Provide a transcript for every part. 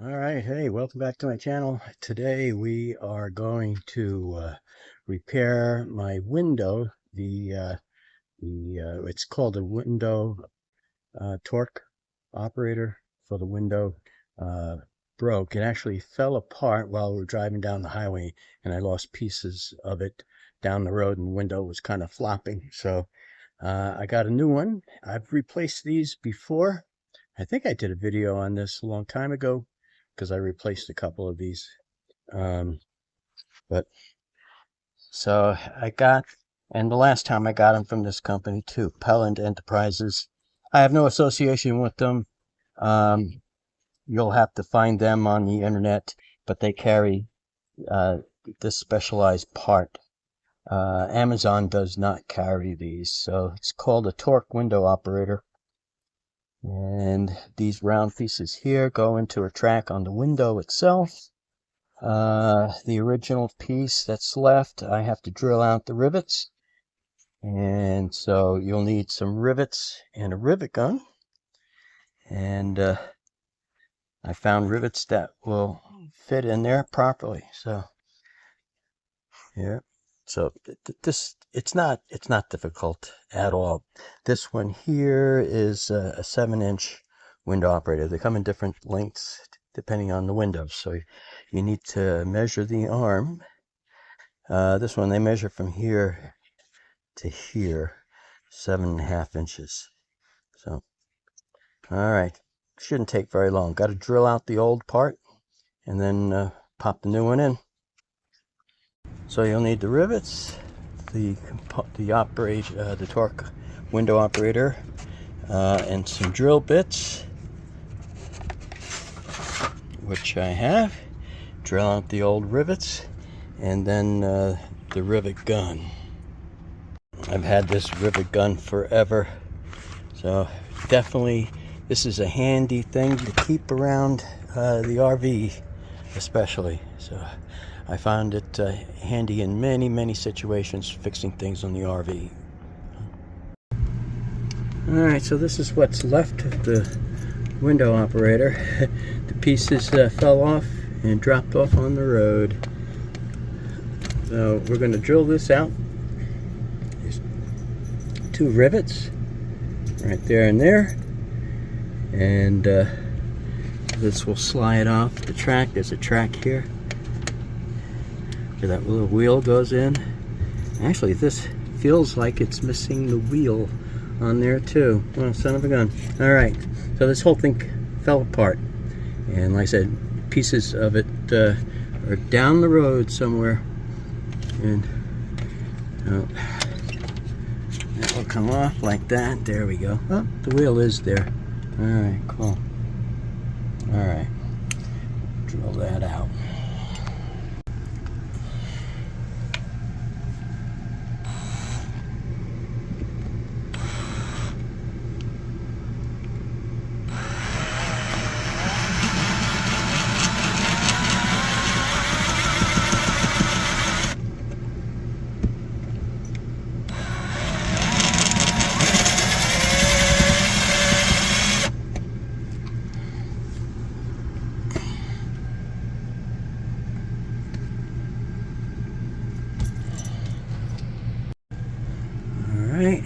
Alright, hey, welcome back to my channel. Today we are going to repair my window. It's called a window torque operator for the window broke. It actually fell apart while we were driving down the highway, and I lost pieces of it down the road, and the window was kind of flopping. So I got a new one. I've replaced these before. I think I did a video on this a long time ago, because I replaced a couple of these. But so I got, and the last time I got them from this company too, Playpen Enterprises. I have no association with them. You'll have to find them on the internet, but they carry this specialized part. Amazon does not carry these, so it's called a torque window operator. And these round pieces here go into a track on the window itself. The original piece that's left, I have to drill out the rivets. And so you'll need some rivets and a rivet gun. And I found rivets that will fit in there properly. So here. So it's not difficult at all. This one here is a 7-inch window operator. They come in different lengths depending on the window. So you need to measure the arm. This one they measure from here to here, 7.5 inches. So, all right, shouldn't take very long. Got to drill out the old part and then pop the new one in. So you'll need the rivets, the torque window operator, and some drill bits, which I have. Drill out the old rivets, and then the rivet gun. I've had this rivet gun forever, so definitely this is a handy thing to keep around the RV, especially. So I found it handy in many situations, fixing things on the RV. Alright, so this is what's left of the window operator. The pieces fell off and dropped off on the road. So we're going to drill this out. There's 2 rivets right there and there. And this will slide off the track. There's a track here. That little wheel goes in. Actually, this feels like it's missing the wheel on there too. Oh, son of a gun. Alright, so this whole thing fell apart, and like I said, pieces of it are down the road somewhere, and that will come off like that. There we go. Oh, the wheel is there. Alright, cool. Alright, drill that out. Alright,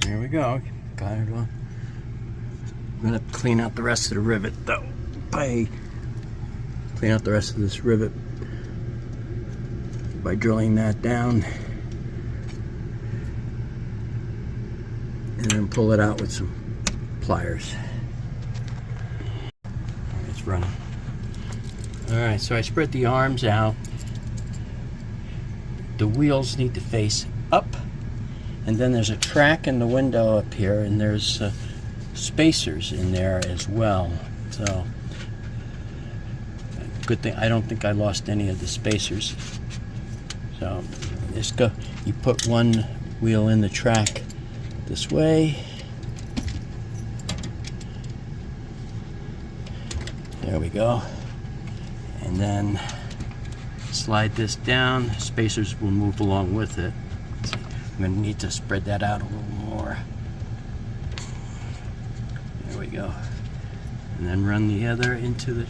there we go. Got it on. I'm gonna clean out the rest of the rivet though. Clean out the rest of this rivet by drilling that down, and then pull it out with some pliers. It's running. Alright, so I spread the arms out. The wheels need to face up, and then there's a track in the window up here, and there's spacers in there as well. So good thing I don't think I lost any of the spacers. So you put one wheel in the track this way. There we go. And then slide this down. Spacers will move along with it. I'm going to need to spread that out a little more. There we go. and then run the other into the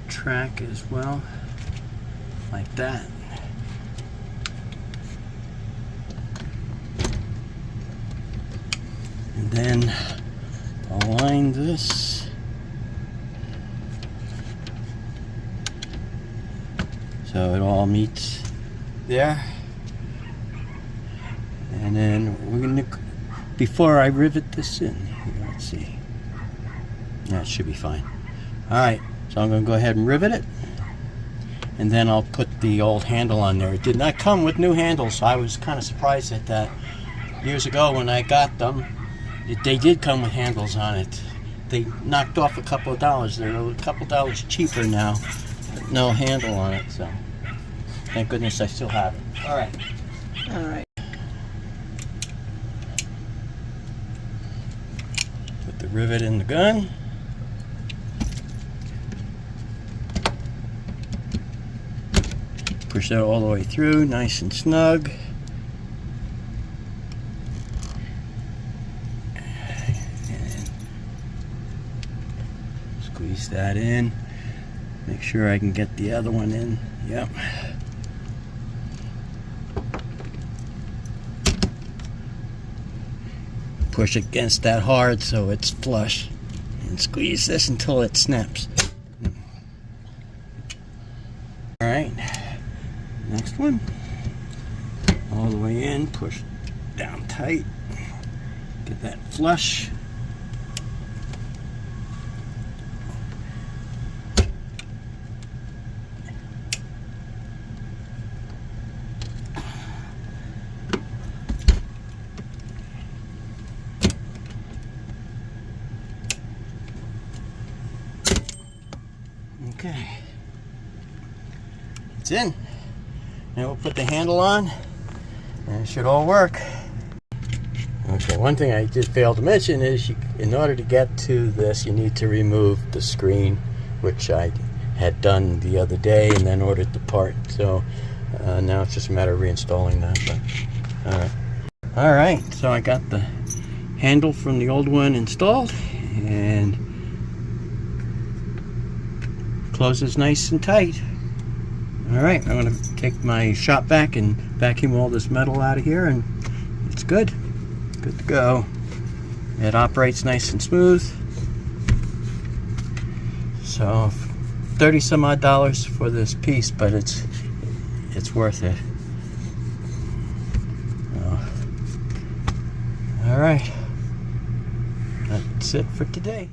track as well, like that. And then align this so it all meets there. And then we're gonna, before I rivet this in, let's see. Yeah, it should be fine. Alright, so I'm gonna go ahead and rivet it. And then I'll put the old handle on there. It did not come with new handles, so I was kind of surprised at that. Years ago when I got them, they did come with handles on it. They knocked off a couple of dollars. They're a couple dollars cheaper now, but no handle on it, so thank goodness I still have it. Alright. Alright. Put the rivet in the gun. Push that all the way through, nice and snug. And squeeze that in. Make sure I can get the other one in. Yep. Push against that hard so it's flush. And squeeze this until it snaps. Alright. Next one, all the way in, push down tight, get that flush. Okay, it's in. Now we'll put the handle on, and it should all work. Okay, one thing I did fail to mention is in order to get to this, you need to remove the screen, which I had done the other day and then ordered the part. So now it's just a matter of reinstalling that. All right, so I got the handle from the old one installed, and closes nice and tight. Alright, I'm going to take my shop vac and vacuum all this metal out of here, and it's good. Good to go. It operates nice and smooth. So, $30 some odd for this piece, but it's worth it. Alright, that's it for today.